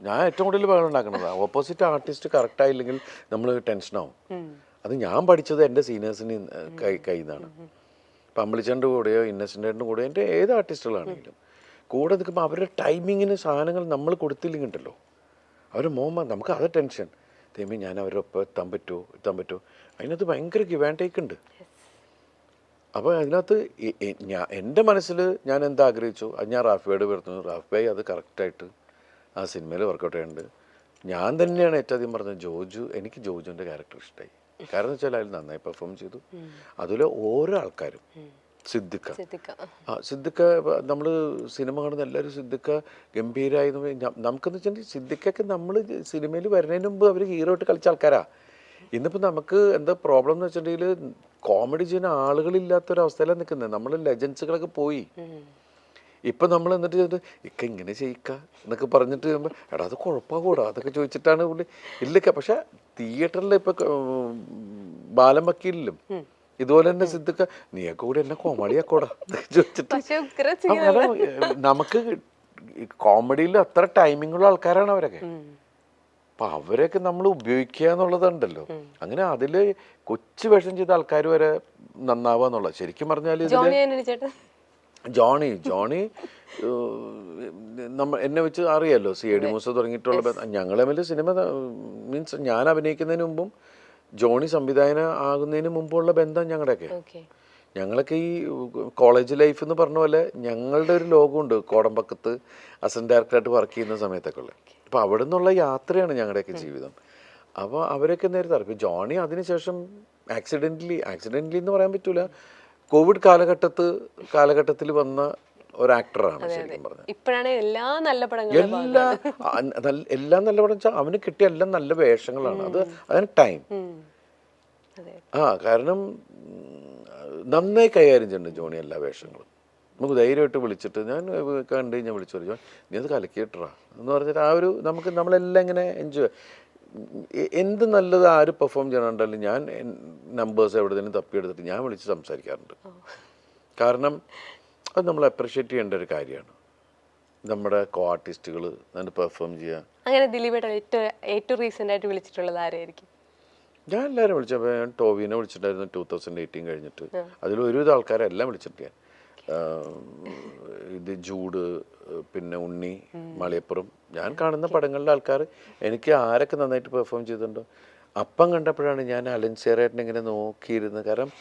ഞാൻ ഏറ്റവും കൂടുതൽ ബഹളം ഉണ്ടാക്കുന്നത് ഓപ്പോസിറ്റ് ആർട്ടിസ്റ്റ് കറക്റ്റ് ആയില്ലെങ്കിൽ നമ്മൾ ടെൻഷനാവും. അത് ഞാൻ പഠിച്ചത് എൻ്റെ സീനിയേഴ്സിന് കയ്യിൽ നിന്നാണ്. ഇപ്പം അമ്പളിച്ചൻ്റെ കൂടെയോ ഇന്നസെൻ്റിൻ്റെ കൂടെയോ എൻ്റെ ഏത് ആർട്ടിസ്റ്റുകളാണെങ്കിലും കൂടെ നിൽക്കുമ്പോൾ അവരുടെ ടൈമിങ്ങിന് സാധനങ്ങൾ നമ്മൾ കൊടുത്തില്ലെങ്കിൽ ഉണ്ടല്ലോ അവർ നമുക്ക് അത് ടെൻഷൻ. ദൈവമേ ഞാൻ അവരൊപ്പം എത്താൻ പറ്റുമോ അതിനകത്ത് ഭയങ്കര ഗിവ് ആൻഡ് ടേക്ക് ഉണ്ട്. അപ്പോൾ അതിനകത്ത് എൻ്റെ മനസ്സിൽ ഞാൻ എന്താ ആഗ്രഹിച്ചു അത് ഞാൻ റാഫിയോട് പറഞ്ഞു. റാഫ് ഭായി അത് കറക്റ്റായിട്ട് ആ സിനിമയിൽ വർക്കൗട്ട് ചെയ്യുന്നുണ്ട്. ഞാൻ തന്നെയാണ് ഏറ്റവും അധികം പറഞ്ഞത് എനിക്ക് ജോജുവിൻ്റെ ക്യാരക്ടർ ഇഷ്ടമായി. കാരണം എന്ന് വെച്ചാൽ അതിൽ നന്നായി പെർഫോം ചെയ്തു. അതുപോലെ ഓരോ ആൾക്കാരും സിദ്ദിഖ നമ്മൾ സിനിമ കാണുന്ന എല്ലാവരും സിദ്ദിഖ ഗംഭീരമായി. നമുക്കെന്ന് വെച്ചിട്ടുണ്ടെങ്കിൽ സിദ്ദിഖൊക്കെ നമ്മൾ സിനിമയിൽ വരുന്നതിന് മുമ്പ് അവർ ഹീറോ ആയിട്ട് കളിച്ച ആൾക്കാരാ. ഇന്നിപ്പോൾ നമുക്ക് എന്താ പ്രോബ്ലം എന്ന് വെച്ചിട്ടുണ്ടെങ്കിൽ കോമഡി ചെയ്യുന്ന ആളുകളില്ലാത്തൊരവസ്ഥയിലാണ് നിൽക്കുന്നത്. നമ്മൾ ലെജൻസുകളൊക്കെ പോയി. ഇപ്പം നമ്മൾ എന്നിട്ട് ചെയ്തിട്ട് ഇങ്ങനെ ചെയ്യിക്ക എന്നൊക്കെ പറഞ്ഞിട്ട് എടാ അത് കുഴപ്പമാകൂടാ അതൊക്കെ ചോദിച്ചിട്ടാണ് പുള്ളി ഇല്ലൊക്കെ. പക്ഷെ തിയേറ്ററിൽ ഇപ്പം ബാലം വക്കീലിലും ഇതുപോലെ തന്നെ സിദ്ദിഖ നീയൊക്കെ കൂടി എന്നെ കോമഡിയാക്കോടാ എന്നൊക്കെ ചോദിച്ചിട്ട് നമുക്ക് കോമഡിയിൽ അത്ര ടൈമിങ്ങുള്ള ആൾക്കാരാണ് അവരൊക്കെ. അപ്പം അവരെയൊക്കെ നമ്മൾ ഉപയോഗിക്കുക എന്നുള്ളതുണ്ടല്ലോ. അങ്ങനെ അതിൽ കൊച്ചു വേഷം ചെയ്ത ആൾക്കാർ വരെ നന്നാവുക എന്നുള്ളത് ശരിക്കും പറഞ്ഞാൽ ജോണി എന്നെ വെച്ച് അറിയാമല്ലോ. CID മൂസ തുടങ്ങിയിട്ടുള്ള ഞങ്ങൾ തമ്മിൽ സിനിമ മീൻസ് ഞാൻ അഭിനയിക്കുന്നതിന് മുമ്പും ജോണി സംവിധായകൻ ആകുന്നതിന് മുമ്പുള്ള ബന്ധം ഞങ്ങളൊക്കെ ഈ കോളേജ് ലൈഫ് എന്ന് പറഞ്ഞ പോലെ ഞങ്ങളുടെ ഒരു ലോകമുണ്ട് കോടമ്പക്കത്ത് അസിസ്റ്റന്റ് ഡയറക്ടറായിട്ട് വർക്ക് ചെയ്യുന്ന സമയത്തൊക്കെ ഉള്ളത്. അപ്പോൾ അവിടെ നിന്നുള്ള യാത്രയാണ് ഞങ്ങളുടെയൊക്കെ ജീവിതം. അപ്പോൾ അവരൊക്കെ നേരത്തെ അറിയാം. ജോണി അതിനുശേഷം ആക്സിഡൻ്റലി എന്ന് പറയാൻ പറ്റൂല, കോവിഡ് കാലഘട്ടത്തിൽ വന്ന ഒരു ആക്ടറാണ് ശരിക്കും പറഞ്ഞത്. ഇപ്പോഴാണ് എല്ലാ നല്ല പടം വെച്ചാൽ അവന് കിട്ടിയ എല്ലാം നല്ല വേഷങ്ങളാണ്. അതിന് ടൈം കാരണം നന്നായി കൈകാര്യം ചെയ്യുന്നുണ്ട് ജോണി എല്ലാ വേഷങ്ങളും. നമുക്ക് ധൈര്യമായിട്ട് വിളിച്ചിട്ട് ഞാൻ കണ്ടു കഴിഞ്ഞാൽ വിളിച്ചു പറഞ്ഞു നീ അത് കലക്കിയിട്ടാ എന്ന് പറഞ്ഞിട്ട് നമ്മളെല്ലാം ഇങ്ങനെ എൻജോയ്. എന്ത് നല്ലത് ആര് പെർഫോം ചെയ്യണുണ്ടല്ലോ ഞാൻ നമ്പേഴ്സ് എവിടെയെങ്കിലും തപ്പിയെടുത്തിട്ട് ഞാൻ വിളിച്ച് സംസാരിക്കാറുണ്ട്. കാരണം അത് നമ്മൾ അപ്രിഷ്യേറ്റ് ചെയ്യേണ്ട ഒരു കാര്യമാണ്. നമ്മുടെ കോ ആർട്ടിസ്റ്റുകൾ അതിന് പെർഫോം ചെയ്യുക. അങ്ങനെ ദിലീപേട്ട ഏറ്റവും റീസെൻ്റ് ആയിട്ട് വിളിച്ചിട്ടുള്ളത് ആരായിരിക്കും? ഞാൻ എല്ലാവരും വിളിച്ചപ്പോൾ ഞാൻ ടോവിനെ വിളിച്ചിട്ടുണ്ടായിരുന്നു 2018 കഴിഞ്ഞിട്ട്. അതിൽ ഒരുവിധം ആൾക്കാരെല്ലാം വിളിച്ചിട്ട് ഇത് ജൂഡ് പിന്നെ ഉണ്ണി മലയപ്പുറം ഞാൻ കാണുന്ന പടങ്ങളിലെ ആൾക്കാർ എനിക്ക് ആരൊക്കെ നന്നായിട്ട് പെർഫോം ചെയ്തിട്ടുണ്ടോ അപ്പം കണ്ടപ്പോഴാണ് ഞാൻ അലൻസിയറായിട്ട് ഇങ്ങനെ നോക്കിയിരുന്നത്. കാരണം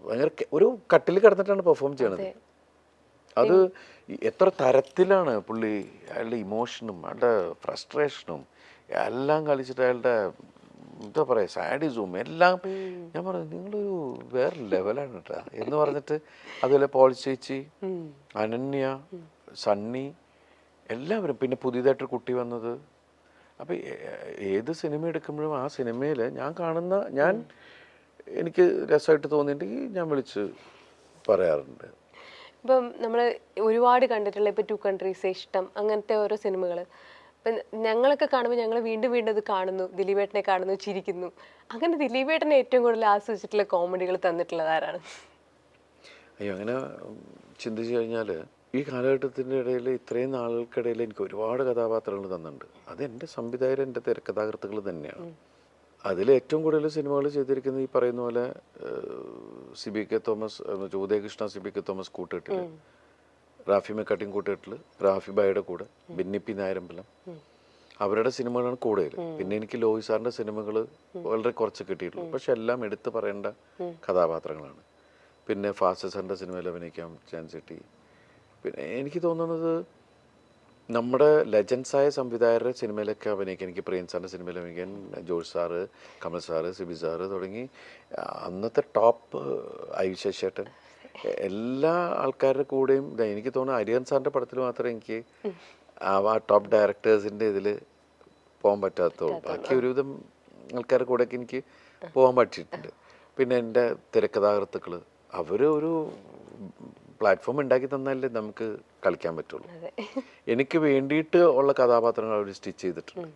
ഭയങ്കര ഒരു കട്ടിൽ കിടന്നിട്ടാണ് പെർഫോം ചെയ്യണത്. അത് എത്ര തരത്തിലാണ് പുള്ളി അയാളുടെ ഇമോഷനും അയാളുടെ ഫ്രസ്ട്രേഷനും എല്ലാം കളിച്ചിട്ട് അയാളുടെ എന്താ പറയുക സാഡിസവും എല്ലാം. ഞാൻ പറഞ്ഞു നിങ്ങളൊരു വേറെ ലെവലാണ് കേട്ടോ എന്ന് പറഞ്ഞിട്ട്. അതുപോലെ പോൾ ചേച്ചി, അനന്യ, സണ്ണി എല്ലാവരും പിന്നെ പുതിയതായിട്ടൊരു കുട്ടി വന്നത്. അപ്പം ഏത് സിനിമ എടുക്കുമ്പോഴും ആ സിനിമയിൽ എനിക്ക് രസമായിട്ട് തോന്നിയിട്ടുണ്ടെങ്കിൽ ഞാൻ വിളിച്ച് പറയാറുണ്ട്. ഇപ്പം നമ്മൾ ഒരുപാട് കണ്ടിട്ടുള്ള ഇപ്പം 2 കൺട്രീസ് ഇഷ്ടം അങ്ങനത്തെ ഓരോ സിനിമകൾ ഇപ്പം ഞങ്ങളൊക്കെ കാണുമ്പോൾ ഞങ്ങൾ വീണ്ടും അത് കാണുന്നു, ദിലീപേട്ടനെ കാണുന്നു, ചിരിക്കുന്നു. അങ്ങനെ ദിലീപേട്ടനെ ഏറ്റവും കൂടുതൽ ആസ്വദിച്ചിട്ടുള്ള കോമഡികൾ തന്നിട്ടുള്ളത് ആരാണ്? അയ്യോ അങ്ങനെ ചിന്തിച്ചു കഴിഞ്ഞാൽ ഈ കാലഘട്ടത്തിൻ്റെ ഇടയിൽ ഇത്രയും നാളുകൾക്കിടയിൽ എനിക്ക് ഒരുപാട് കഥാപാത്രങ്ങൾ തന്നിട്ടുണ്ട്. അത് എൻ്റെ സംവിധായകർ എൻ്റെ തിരക്കഥാകൃത്തുകൾ തന്നെയാണ്. അതിൽ ഏറ്റവും കൂടുതൽ സിനിമകൾ ചെയ്തിരിക്കുന്നത് ഈ പറയുന്ന പോലെ CBK തോമസ്, ഉദയകൃഷ്ണ CBK തോമസ് കൂട്ടുകെട്ടിൽ, റാഫി മെക്കാട്ടിൻ കൂട്ടുകെട്ടിൽ, റാഫി ബായുടെ കൂടെ, ബെന്നിപ്പി നായരമ്പലം അവരുടെ സിനിമകളാണ് കൂടുതൽ. പിന്നെ എനിക്ക് ലോഹി സാറിൻ്റെ സിനിമകൾ വളരെ കുറച്ച് കിട്ടിയിട്ടുള്ളൂ. പക്ഷെ എല്ലാം എടുത്തു പറയേണ്ട കഥാപാത്രങ്ങളാണ്. പിന്നെ ഫാസിസറിൻ്റെ സിനിമയിൽ അഭിനയിക്കാൻ ചാൻസ് കിട്ടി. പിന്നെ എനിക്ക് തോന്നുന്നത് നമ്മുടെ ലെജൻസായ സംവിധായകരുടെ സിനിമയിലൊക്കെ അഭിനയിക്കാൻ, എനിക്ക് പ്രിയൻ സാറിൻ്റെ സിനിമയിൽ അഭിനയിക്കാൻ George sir, Kamal sir, Sibi sir തുടങ്ങി അന്നത്തെ ടോപ്പ് ശശിയേട്ടൻ എല്ലാ ആൾക്കാരുടെ കൂടെയും എനിക്ക് തോന്നുന്നു അരിയൻ സാറിൻ്റെ പടത്തിൽ മാത്രമേ എനിക്ക് ആ ടോപ്പ് ഡയറക്ടേഴ്സിൻ്റെ ഇതിൽ പോകാൻ പറ്റാത്തുള്ളൂ. ബാക്കി ഒരുവിധം ആൾക്കാരുടെ കൂടെയൊക്കെ എനിക്ക് പോകാൻ പറ്റിയിട്ടുണ്ട്. പിന്നെ എൻ്റെ തിരക്കഥാകൃത്തുക്കൾ അവർ ഒരു പ്ലാറ്റ്ഫോം ഉണ്ടാക്കി തന്നാലേ നമുക്ക് കളിക്കാൻ പറ്റുള്ളൂ. എനിക്ക് വേണ്ടിയിട്ട് ഉള്ള കഥാപാത്രങ്ങൾ അവർ സ്റ്റിച്ച് ചെയ്തിട്ടുണ്ട്.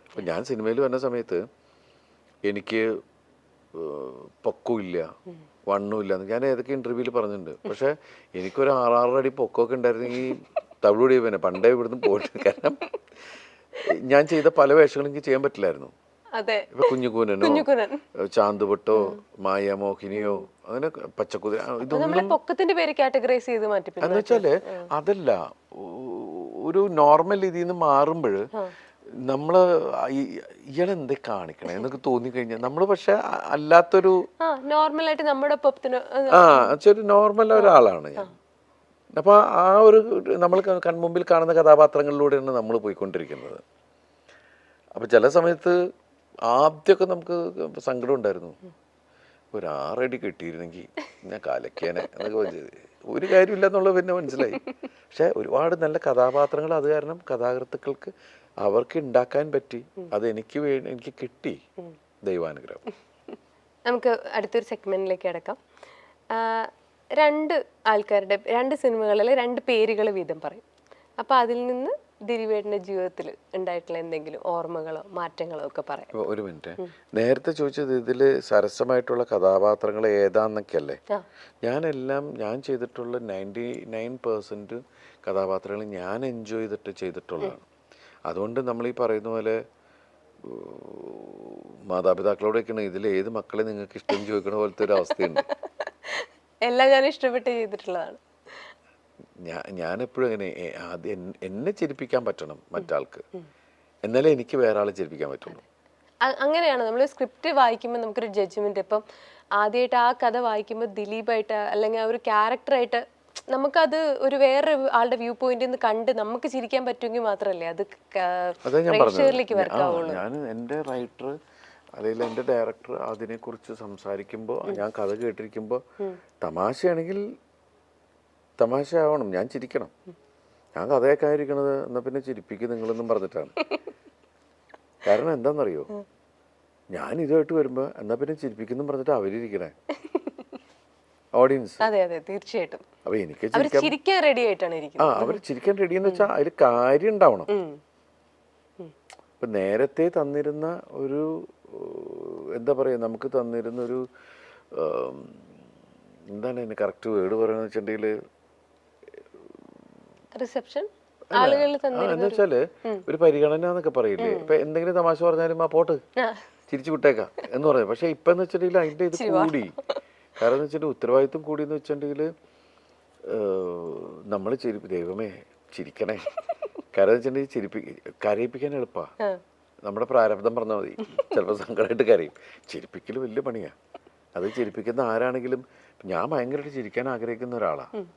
അപ്പം ഞാൻ സിനിമയിൽ വരുന്ന സമയത്ത് എനിക്ക് പൊക്കമില്ല, വണ്ണുമില്ല എന്ന് ഞാൻ ഏതൊക്കെ ഇൻ്റർവ്യൂവിൽ പറഞ്ഞിട്ടുണ്ട്. പക്ഷേ എനിക്കൊരു 6-6 അടി പൊക്കമൊക്കെ ഉണ്ടായിരുന്നെങ്കിൽ തവിടുകൂടി പിന്നെ പണ്ടേ ഇവിടുന്ന് പോയിട്ട്. കാരണം ഞാൻ ചെയ്ത പല വേഷങ്ങളും എനിക്ക് ചെയ്യാൻ പറ്റില്ലായിരുന്നു. അതെ, ഇപ്പൊ കുഞ്ഞുകൂനനോ ചാന്തുപൊട്ടോ മായാമോഹിനിയോ അങ്ങനെ പച്ചക്കുതിര നമ്മളെ പൊക്കത്തിന്റെ പേര് കാറ്റഗറൈസ് ചെയ്ത് മാറ്റി. എന്ന് വെച്ചാല് അതല്ല, ഒരു നോർമൽ ഇതിൽ നിന്ന് മാറുമ്പോൾ നമ്മള് ഇയാളെന്തേ കാണിക്കണേ എന്നൊക്കെ തോന്നിക്കഴിഞ്ഞാൽ നമ്മള് പക്ഷെ അല്ലാത്തൊരു നോർമലായിട്ട് നമ്മുടെ ഒപ്പത്തിന് ഒരു നോർമൽ ഒരാളാണ് ഞാൻ. അപ്പൊ ആ ഒരു നമ്മൾ കൺമുമ്പിൽ കാണുന്ന കഥാപാത്രങ്ങളിലൂടെയാണ് നമ്മൾ പോയിക്കൊണ്ടിരിക്കുന്നത്. അപ്പൊ ചില സമയത്ത് ആദ്യമൊക്കെ നമുക്ക് സങ്കടം ഉണ്ടായിരുന്നു, ഒരു 6 അടി കിട്ടിയിരുന്നെങ്കിൽ ഞാൻ കാലക്കേനെ എന്നൊക്കെ വെച്ചത്. ഒരു കാര്യമില്ല എന്നുള്ളത് പിന്നെ മനസ്സിലായി. പക്ഷെ ഒരുപാട് നല്ല കഥാപാത്രങ്ങൾ അത് കാരണം കഥാകൃത്തുക്കൾക്ക് അവർക്ക് ഉണ്ടാക്കാൻ പറ്റി. അത് എനിക്ക് കിട്ടി, ദൈവാനുഗ്രഹം. നമുക്ക് അടുത്തൊരു സെഗ്മെന്റിലേക്ക് കിടക്കാം. 2 ആൾക്കാരുടെ 2 സിനിമകളിലെ 2 പേരുകൾ വീതം പറയും. അപ്പൊ അതിൽ നിന്ന് ദിലീപേട്ടന്റെ ജീവിതത്തിൽ ഉണ്ടായിട്ടുള്ള എന്തെങ്കിലും ഓർമ്മകളോ മാറ്റങ്ങളോ ഒക്കെ പറയാം. ഒരു മിനിറ്റ്, നേരത്തെ ചോദിച്ചത് ഇതില് സരസമായിട്ടുള്ള കഥാപാത്രങ്ങൾ ഏതാന്നൊക്കെ അല്ലേ? ഞാൻ ചെയ്തിട്ടുള്ള 99% കഥാപാത്രങ്ങൾ ഞാൻ എൻജോയ് ചെയ്തിട്ടുള്ളതാണ്. അതുകൊണ്ട് നമ്മൾ ഈ പറയുന്ന പോലെ മാതാപിതാക്കളോടൊക്കെയാണ് ഇതിൽ ഏത് മക്കളെ നിങ്ങൾക്ക് ഇഷ്ടം ചോദിക്കണ പോലത്തെ ഒരു അവസ്ഥയുണ്ട്. എല്ലാം ഞാൻ ഇഷ്ടപ്പെട്ട് ചെയ്തിട്ടുള്ളതാണ്. ഞാൻ എപ്പോഴും അങ്ങനെ ആദ്യം എന്നെ ചിരിപ്പിക്കാൻ പറ്റണം മറ്റാൾക്ക്, എന്നാലേ എനിക്ക് വേറെ ആളെ ചിരിപ്പിക്കാൻ പറ്റുള്ളൂ. അങ്ങനെയാണ് നമ്മൾ സ്ക്രിപ്റ്റ് വായിക്കുമ്പോൾ നമുക്കൊരു ജഡ്ജ്മെന്റ്. ഇപ്പം ആദ്യമായിട്ട് ആ കഥ വായിക്കുമ്പോൾ ദിലീപായിട്ട് അല്ലെങ്കിൽ ആ ഒരു ക്യാരക്ടറായിട്ട് നമുക്കത് ഒരു വേറെ ആളുടെ വ്യൂ പോയിന്റിൽ നിന്ന് കണ്ട് നമുക്ക് ചിരിക്കാൻ പറ്റുമെങ്കിൽ മാത്രമല്ലേ അത് പ്രേക്ഷകരിലേക്ക് വർക്കാവുള്ളൂ. ഞാൻ എൻ്റെ റൈറ്റർ അല്ലെങ്കിൽ എൻ്റെ ഡയറക്ടർ അതിനെക്കുറിച്ച് സംസാരിക്കുമ്പോൾ ഞാൻ കഥ കേട്ടിരിക്കുമ്പോൾ തമാശയാണെങ്കിൽ തമാശ ആവണം, ഞാൻ ചിരിക്കണം. ഞാൻ കഥയൊക്കെ ആയിരിക്കണത് എന്നാൽ പിന്നെ ചിരിപ്പിക്കും നിങ്ങളെന്നും പറഞ്ഞിട്ടാണ്. കാരണം എന്താണെന്നറിയോ, ഞാൻ ഇതുമായിട്ട് വരുമ്പോൾ എന്നാൽ പിന്നെ ചിരിപ്പിക്കുന്നു പറഞ്ഞിട്ട് അവരിയ്ക്കണേ ഓഡിയൻസ്. അതെ അതെ തീർച്ചയായിട്ടും. അപ്പൊ എനിക്ക് ചിരിക്കാൻ റെഡി ആയിട്ടാണ് ഇരിക്കുന്നത്. അവർ ചിരിക്കാൻ റെഡി എന്ന് വെച്ചാൽ അതിൽ കാര്യം ഉണ്ടാവണം. ഇപ്പൊ നേരത്തെ തന്നിരുന്ന ഒരു എന്താ പറയാ, നമുക്ക് തന്നിരുന്ന ഒരു എന്താണ് അതിന് കറക്റ്റ് വേർഡ് പറയുന്നത് വെച്ചിട്ടുണ്ടെങ്കിൽ റിസപ്ഷൻ ആളുകൾ എന്ന് വെച്ചാല് ഒരു പരിഗണന എന്നൊക്കെ പറയില്ലേ. ഇപ്പൊ എന്തെങ്കിലും തമാശ പറഞ്ഞാലും ആ പോട്ട് ചിരിച്ചു വിട്ടേക്കാം എന്ന് പറയാം. പക്ഷെ ഇപ്പൊ എന്ന് വെച്ചിട്ടുണ്ടെങ്കിൽ അതിന്റെ ഇത് കൂടി. കാരണം എന്ന് വെച്ചിട്ടുണ്ടെങ്കിൽ ഉത്തരവാദിത്വം കൂടി എന്ന് വെച്ചിട്ടുണ്ടെങ്കിൽ നമ്മൾ ദൈവമേ ചിരിക്കണേ. കാരണം എന്ന് വെച്ചിട്ടുണ്ടെങ്കിൽ കരയിപ്പിക്കാൻ എളുപ്പാ. നമ്മുടെ പ്രാരബ്ധം പറഞ്ഞാൽ മതി, ചിലപ്പോൾ സങ്കടമായിട്ട് കരയും. ചിരിപ്പിക്കൽ വലിയ പണിയാ. അത് ചിരിപ്പിക്കുന്ന ആരാണെങ്കിലും, ഞാൻ ഭയങ്കരമായിട്ട് ചിരിക്കാൻ ആഗ്രഹിക്കുന്ന ഒരാളാണ്.